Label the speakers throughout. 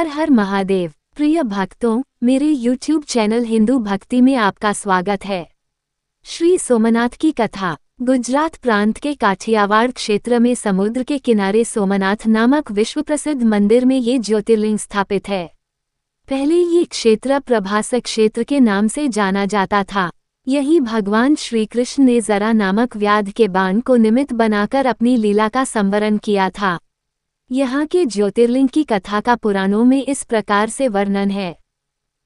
Speaker 1: हर हर महादेव। प्रिय भक्तों, मेरे YouTube चैनल हिंदू भक्ति में आपका स्वागत है। श्री सोमनाथ की कथा। गुजरात प्रांत के काठियावाड़ क्षेत्र में समुद्र के किनारे सोमनाथ नामक विश्व प्रसिद्ध मंदिर में ये ज्योतिर्लिंग स्थापित है। पहले ये क्षेत्र प्रभास क्षेत्र के नाम से जाना जाता था। यही भगवान श्री कृष्ण ने जरा नामक व्याध के बाण को निमित्त बनाकर अपनी लीला का संवरण किया था। यहाँ के ज्योतिर्लिंग की कथा का पुराणों में इस प्रकार से वर्णन है।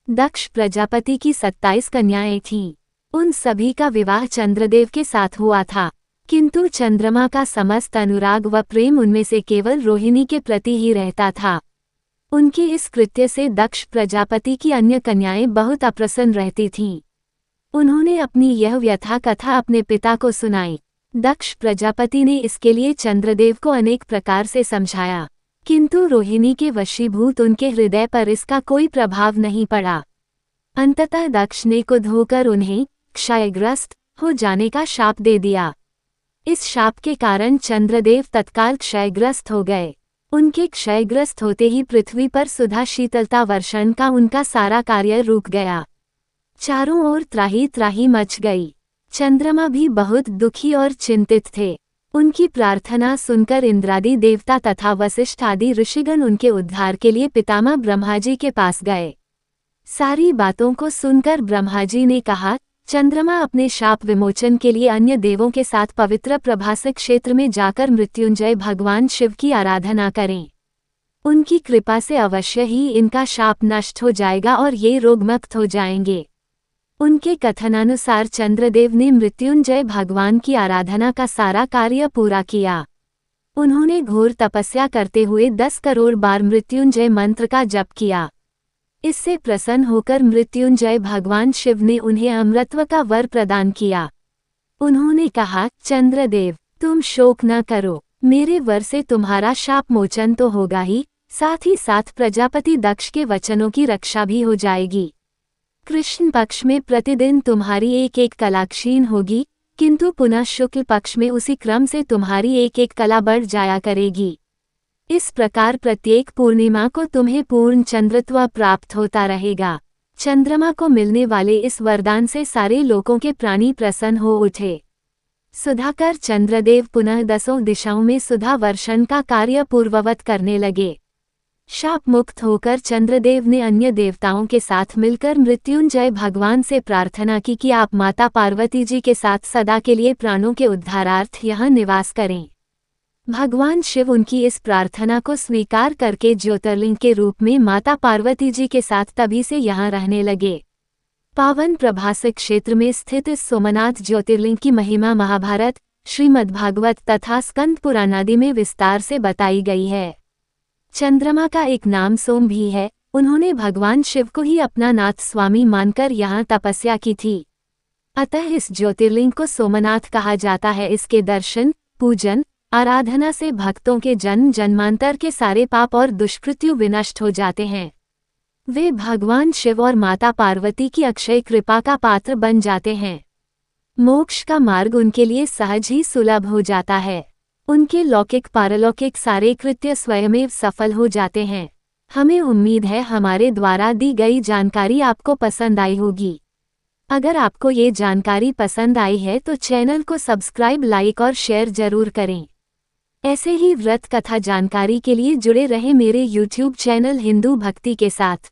Speaker 1: दक्ष प्रजापति की 27 कन्याएं थीं। उन सभी का विवाह चंद्रदेव के साथ हुआ था, किंतु चंद्रमा का समस्त अनुराग व प्रेम उनमें से केवल रोहिणी के प्रति ही रहता था। उनके इस कृत्य से दक्ष प्रजापति की अन्य कन्याएं बहुत अप्रसन्न रहती थीं। उन्होंने अपनी यह व्यथा कथा अपने पिता को सुनाई। दक्ष प्रजापति ने इसके लिए चंद्रदेव को अनेक प्रकार से समझाया, किंतु रोहिणी के वशीभूत उनके हृदय पर इसका कोई प्रभाव नहीं पड़ा। अंततः दक्ष ने क्रुद्ध होकर उन्हें क्षयग्रस्त हो जाने का शाप दे दिया। इस शाप के कारण चंद्रदेव तत्काल क्षयग्रस्त हो गए। उनके क्षयग्रस्त होते ही पृथ्वी पर सुधा शीतलता वर्षण का उनका सारा कार्य रुक गया। चारों ओर त्राही त्राही मच गई। चंद्रमा भी बहुत दुखी और चिंतित थे। उनकी प्रार्थना सुनकर इंद्रादि देवता तथा वशिष्ठ आदि ऋषिगण उनके उद्धार के लिए पितामह ब्रह्माजी के पास गए। सारी बातों को सुनकर ब्रह्माजी ने कहा, चंद्रमा अपने शाप विमोचन के लिए अन्य देवों के साथ पवित्र प्रभास क्षेत्र में जाकर मृत्युंजय भगवान शिव की आराधना करें। उनकी कृपा से अवश्य ही इनका शाप नष्ट हो जाएगा और ये रोगमुक्त हो जाएंगे। उनके कथनानुसार चंद्रदेव ने मृत्युंजय भगवान की आराधना का सारा कार्य पूरा किया। उन्होंने घोर तपस्या करते हुए 10 करोड़ बार मृत्युंजय मंत्र का जप किया। इससे प्रसन्न होकर मृत्युंजय भगवान शिव ने उन्हें अमरत्व का वर प्रदान किया। उन्होंने कहा, चंद्रदेव, तुम शोक न करो, मेरे वर से तुम्हारा शाप मोचन तो होगा ही, साथ ही साथ प्रजापति दक्ष के वचनों की रक्षा भी हो जाएगी। कृष्ण पक्ष में प्रतिदिन तुम्हारी एक एक कला क्षीण होगी, किंतु पुनः शुक्ल पक्ष में उसी क्रम से तुम्हारी एक एक कला बढ़ जाया करेगी। इस प्रकार प्रत्येक पूर्णिमा को तुम्हें पूर्ण चंद्रत्व प्राप्त होता रहेगा। चंद्रमा को मिलने वाले इस वरदान से सारे लोगों के प्राणी प्रसन्न हो उठे। सुधाकर चंद्रदेव पुनः 10 दिशाओं में सुधा वर्षण का कार्य पूर्ववत करने लगे। शाप मुक्त होकर चंद्रदेव ने अन्य देवताओं के साथ मिलकर मृत्युंजय भगवान से प्रार्थना की कि आप माता पार्वती जी के साथ सदा के लिए प्राणों के उद्धारार्थ यहाँ निवास करें। भगवान शिव उनकी इस प्रार्थना को स्वीकार करके ज्योतिर्लिंग के रूप में माता पार्वती जी के साथ तभी से यहाँ रहने लगे। पावन प्रभास क्षेत्र में स्थित इस सोमनाथ ज्योतिर्लिंग की महिमा महाभारत, श्रीमद्भागवत तथा स्कंद पुराण आदि में विस्तार से बताई गई है। चंद्रमा का एक नाम सोम भी है। उन्होंने भगवान शिव को ही अपना नाथ स्वामी मानकर यहाँ तपस्या की थी। अतः इस ज्योतिर्लिंग को सोमनाथ कहा जाता है। इसके दर्शन, पूजन, आराधना से भक्तों के जन्म जन्मांतर के सारे पाप और दुष्कृत्यु विनष्ट हो जाते हैं। वे भगवान शिव और माता पार्वती की अक्षय कृपा का पात्र बन जाते हैं। मोक्ष का मार्ग उनके लिए सहज ही सुलभ हो जाता है। उनके लौकिक पारलौकिक सारे कृत्य स्वयमेव सफल हो जाते हैं। हमें उम्मीद है हमारे द्वारा दी गई जानकारी आपको पसंद आई होगी। अगर आपको ये जानकारी पसंद आई है तो चैनल को सब्सक्राइब, लाइक और शेयर जरूर करें। ऐसे ही व्रत कथा जानकारी के लिए जुड़े रहें मेरे YouTube चैनल हिंदू भक्ति के साथ।